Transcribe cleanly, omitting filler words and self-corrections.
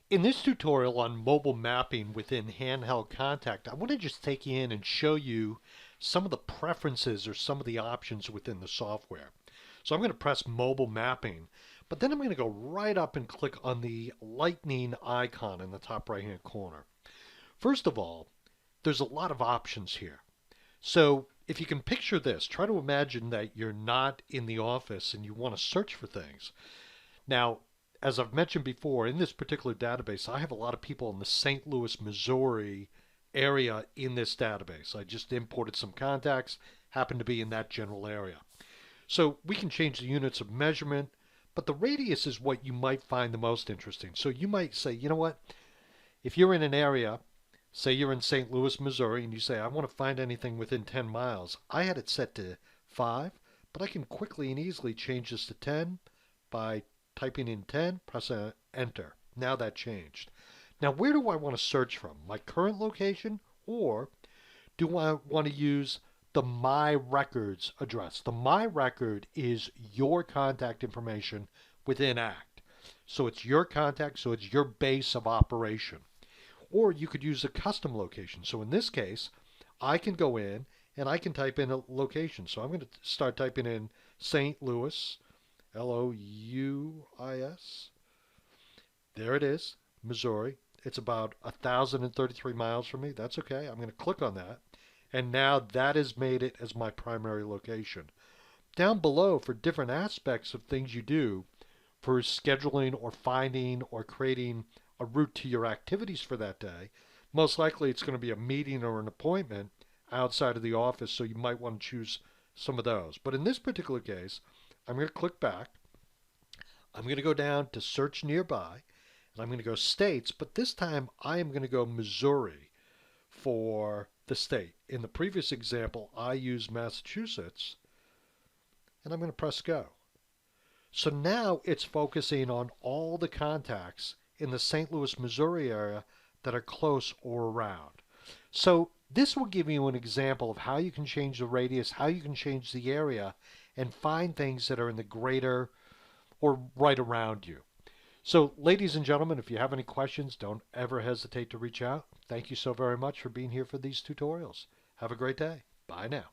In this tutorial on mobile mapping within Handheld Contact, I want to just take you in and show you some of the preferences or some of the options within the software. So I'm going to press mobile mapping, but then I'm going to go right up and click on the lightning icon in the top right hand corner. First of all, there's a lot of options here. So if you can picture this, try to imagine that you're not in the office and you want to search for things. Now, as I've mentioned before, in this particular database, I have a lot of people in the St. Louis, Missouri area in this database. I just imported some contacts, happen to be in that general area. So we can change the units of measurement, but the radius is what you might find the most interesting. So you might say, you know what, if you're in an area, say you're in St. Louis, Missouri, and you say, I want to find anything within 10 miles, I had it set to 5, but I can quickly and easily change this to 10 by typing in 10, press enter. Now that changed. Now where do I want to search from? My current location, or do I want to use the My Records address? The My Record is your contact information within Act. So it's your contact, so it's your base of operation. Or you could use a custom location. So in this case, I can go in and I can type in a location. So I'm going to start typing in St. Louis, Louis. There it is, Missouri. It's about 1,033 miles from me. That's okay. I'm going to click on that. And now that has made it as my primary location. Down below, for different aspects of things you do, for scheduling or finding or creating a route to your activities for that day, most likely it's going to be a meeting or an appointment outside of the office, so you might want to choose some of those. But in this particular case, I'm going to click back. I'm going to go down to search nearby, and I'm going to go states, but this time I am going to go Missouri for the state. In the previous example, I used Massachusetts, and I'm going to press go. So now it's focusing on all the contacts in the St. Louis, Missouri area that are close or around. So this will give you an example of how you can change the radius, how you can change the area, and find things that are in the greater or right around you. So ladies and gentlemen, if you have any questions, don't ever hesitate to reach out. Thank you so very much for being here for these tutorials. Have a great day. Bye now.